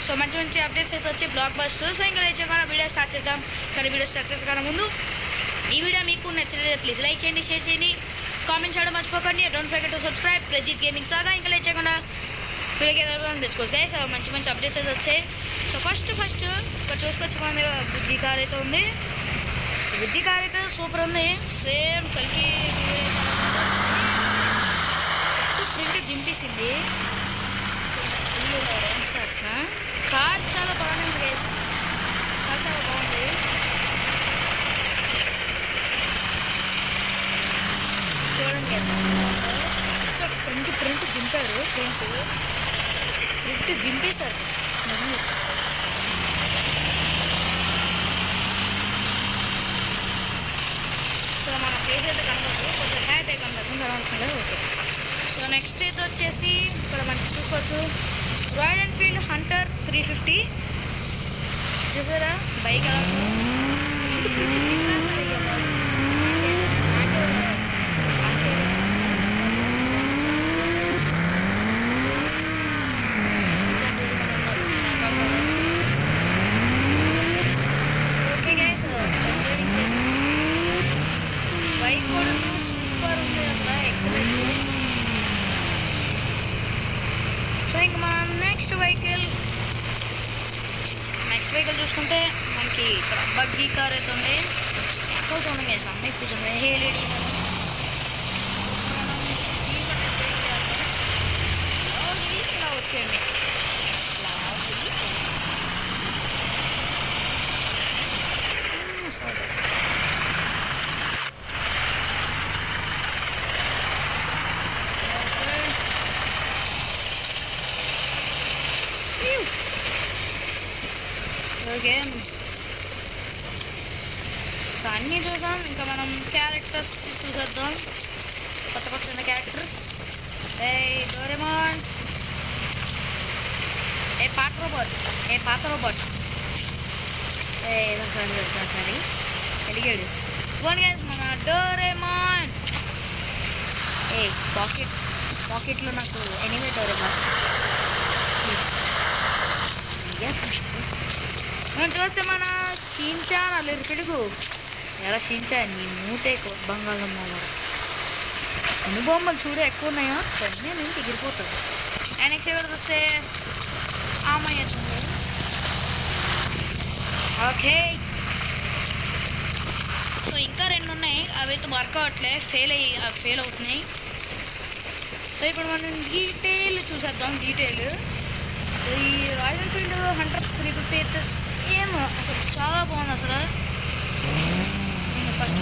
So మంచి మంచి updates అయితే వచ్చి బ్లాక్ బస్టర్. సో ఇంకా లేచకుండా వీడియో స్టార్ట్ చేద్దాం. కానీ వీడియో సక్సెస్ కన్నా ముందు ఈ వీడియో మీకు నచ్చినట్లయితే ప్లీజ్ లైక్ చేయండి, షేర్ చేయండి, కామెంట్ చేయడం మర్చిపోకండి. Don't forget to subscribe Prajith gaming saga. ఇంకా లేచకుండా వీడియోకి తెచ్చుకోవచ్చు గైస్. మంచి మంచి అప్డేట్స్ అయితే వచ్చాయి. సో ఫస్ట్ ఇక్కడ చూసుకొచ్చి మన మీద బుజ్జి కార్ అయితే ఉంది. బుజ్జి కార్ అయితే సూపర్ ఉంది. సేమ్ కలికి ప్రింట్ దింపేసింది. ఫుల్ రన్ చేస్తున్నా. కార్ చాలా బాగుంది గైస్, చాలా బాగుంది. చూడండి గైస్, ప్రింట్ దింపారు. ప్రింట్ దింపేశారు నిజంగా. సో మన ఫేస్ అయితే కనబడదు, కొంచెం హ్యాట్ అయితే కనబడుతుంది. ఓకే. సో నెక్స్ట్ అయితే వచ్చేసి ఇక్కడ మనకి చూసుకోవచ్చు రాయల్ ఎన్ఫీల్డ్ హంటర్ 350 చూసారా బైక్ ఎలా నెక్స్ట్ వెహికల్ చూసుకుంటే మనకి ఇక్కడ బగ్గీ కార్ అయితే ఉంది. ఎక్కువ చూడండి వేసాం మీకు కూర్చొని హేలేడీ ఇలా వచ్చేయండి. ఓకే. సో అన్నీ చూసాం. ఇంకా మనం క్యారెక్టర్స్ చూసేద్దాం. కొత్త క్యారెక్టర్స్. డోరేమాన్, పాత రోబోట్ సరే ఎదిగాడు. ఇవ్వండి గైస్ మన డోరేమాన్. పాకెట్లో నాకు ఎనిమే డోరేమాన్ ప్లీజ్. మనం చూస్తే మన షిన్చాన్ అల్లరిపిడుగు ఎలా షిన్చాన్ నీ మూటే బంగాళమ్మ అనుబొమ్మలు చూడ ఎక్కువ ఉన్నాయో నేను ఎగిరిపోతాను. అండ్ నెక్స్ట్ ఎవరు చూస్తే అమ్మాయి అవుతుంది. ఓకే. సో ఇంకా 2 ఉన్నాయి, అవైతే వర్క్ అవట్లే, ఫెయిల్ అవుతున్నాయి. సో ఇప్పుడు మనం డీటెయిల్ చూసేద్దాం. సో ఈ రాయల్ ఎన్ఫీల్డ్ హంటర్ 350 అయితే సేమ్ అసలు చాలా బాగుంది. అసలు నేను ఫస్ట్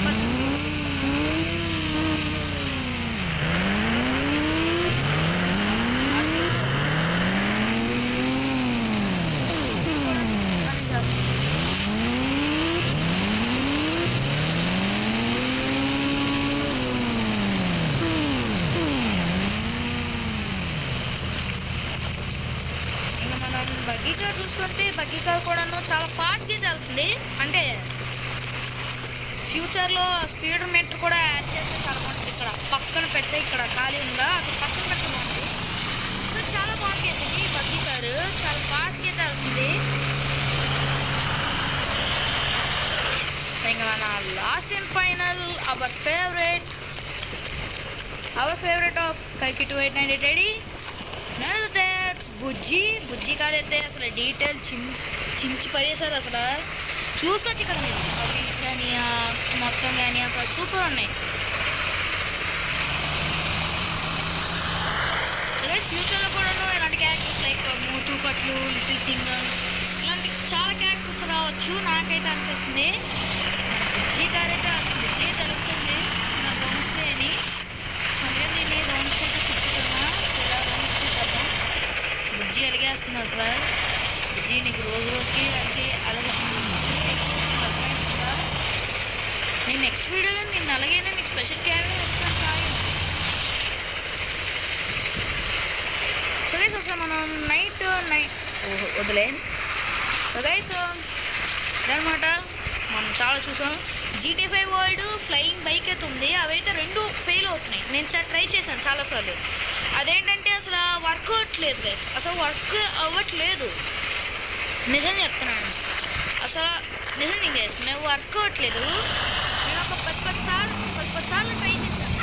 బగ్గీ కార్ చూసుకుంటే బగ్గీ కార్ కూడాను చాలా ఫాస్ట్గా వెళ్తుంది. అంటే ఫ్యూచర్లో స్పీడ్ మీటర్ కూడా యాడ్ చేస్తే చాలా బాగుంటుంది. ఇక్కడ పక్కన పెడితే ఇక్కడ ఖాళీ ఉందా అక్కడ పక్కన పెడితే బాగుంటుంది. సో చాలా బాగుంది చేసింది బగ్గీ కారు, చాలా ఫాస్ట్గా వెళ్తుంది. సో ఇంకా మన last and final our favourite of కైకి 2890 రెడీ. బుజ్జి కార్ అయితే అసలు డీటెయిల్ చించి పడేసారు. అసలు చూసుకోవచ్చు ఇక్కడ మీరు వీల్స్ కానీ మొత్తం కానీ అసలు సూపర్ ఉన్నాయి. అదే ఫ్యూచర్లో కూడా ఇలాంటి క్యారెక్టర్స్ లైక్ మోటు పట్లు, లిటిల్ సింగర్ ఇలాంటి చాలా క్యారెక్టర్స్ రావచ్చు నాకైతే అనిపిస్తుంది. బుజ్జి కార్ అయితే బుజ్జి తెలుగుతుంది నా రౌండ్స్ అని. సో నేను దీన్ని రౌండ్స్ అయితే తిప్పుతున్నా. సో ఇలా రౌండ్స్ తిప్పద్దాం. బుజ్జి అలిగేస్తుంది అసలు. బుజ్జి నీకు రోజుకి అలాగే నేను నెక్స్ట్ వీడియోలో నేను అలాగైనా మీకు స్పెషల్ క్యారెక్టర్ ఇస్తాను. సో గైస్ ఒకసారి మనం నైట్ వదిలే. సో గైస్ అదనమాట మనం చాలా చూసాం. GTA 5 వరల్డ్ ఫ్లయింగ్ బైక్ అయితే ఉంది, అవైతే 2 ఫెయిల్ అవుతున్నాయి. నేను ట్రై చేశాను చాలాసార్లు. అదేంటంటే అసలు వర్క్ అవ్వట్లేదు గైస్, అసలు వర్క్ అవ్వట్లేదు. నిజం చెప్తున్నాను, అసలు నిజం గైస్, నేను వర్క్ అవ్వట్లేదు. నేను ఒక 10 సార్లు ట్రై చేశాను.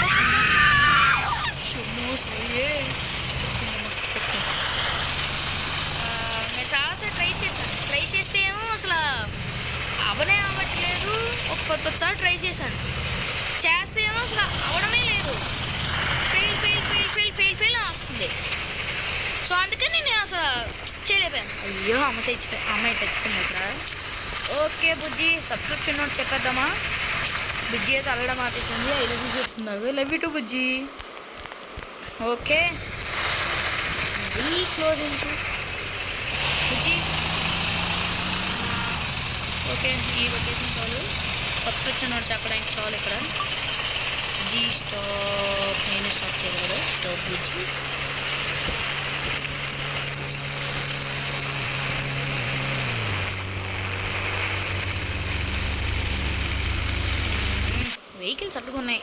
నేను చాలాసార్లు ట్రై చేస్తే ఏమో అసలు అవనే అవ్వట్లేదు. ఒక 10 సార్లు ట్రై చేశాను, చేస్తే ఏమో అసలు అవడమే లేదు. ఫెయిల్ వస్తుంది. సో అందుకని నేను అసలు చేయలేకపోయాను. అయ్యో అమ్మాయి చచ్చిపోయింది అక్కడ. ఓకే బుజ్జి, సబ్స్క్రిప్షన్ నోట్ చెప్పేద్దామా? బుజ్జి అయితే అల్లడం ఆపేసింది. ఐ లవ్ యూ చెప్తున్నావు. Love you too Bujji. Okay close into Bujji. Okay ఈ లొకేషన్ చాలు, సబ్స్క్రిప్షన్ నోట్ చెప్పడానికి చాలు. ఇక్కడ జీ స్టాప్, నేను స్టాప్ చేయలేదు కదా. స్టాప్ బుజ్జి. వెహికల్స్ అడ్డుకున్నాయి.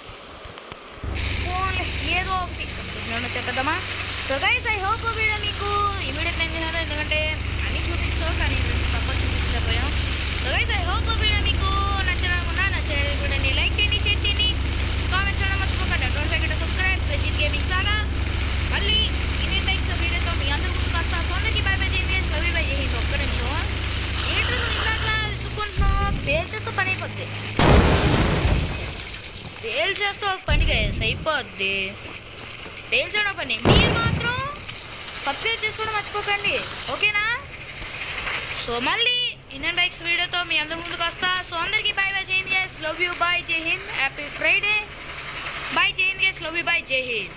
ఓన్లీ ఏదో ఒకటి సబ్స్క్రిప్షన్ చెప్పేద్దామా? So guys, I hope video మీకు ఇమీడియట్ ఏం చేయాలి, ఎందుకంటే అన్నీ చూపించావు కానీ తప్ప చూపించలేకపోయాం. So guys, I hope video మీకు నచ్చే వీడియోని లైక్ చేయండి, షేర్ చేయండి, కామెంట్ చేయడం మర్చిపోకండి. Don't forget to subscribe Prajith gaming saga. మళ్ళీ ఇండియన్ బైక్స్ వీడియోతో మీ అందరి ముందుకు వస్తా. సో అందరికీ బై బై చేయండి. లవ్ యూ బై చేయండి. ఒక్క నిమిషం ఏంటో నువ్వు ఇందాక విసుక్కుంటున్నావు. పేల్చేస్తే పని అయిపోద్ది. పేల్చేస్తే ఒక పని గైస్ అయిపోద్ది. పేల్చడం పని. మీరు మాత్రం సబ్స్క్రైబ్ చేసుకోవడం మర్చిపోకండి, ఓకేనా? సో మళ్ళీ ఇండియన్ బైక్స్ వీడియోతో మీ అందరి ముందుకు వస్తా. సో అందరికీ bye bye Jai Hind guys. Love you bye Jai Hind. Happy Friday. Bye Jai Hind guys. Love you bye Jai Hind.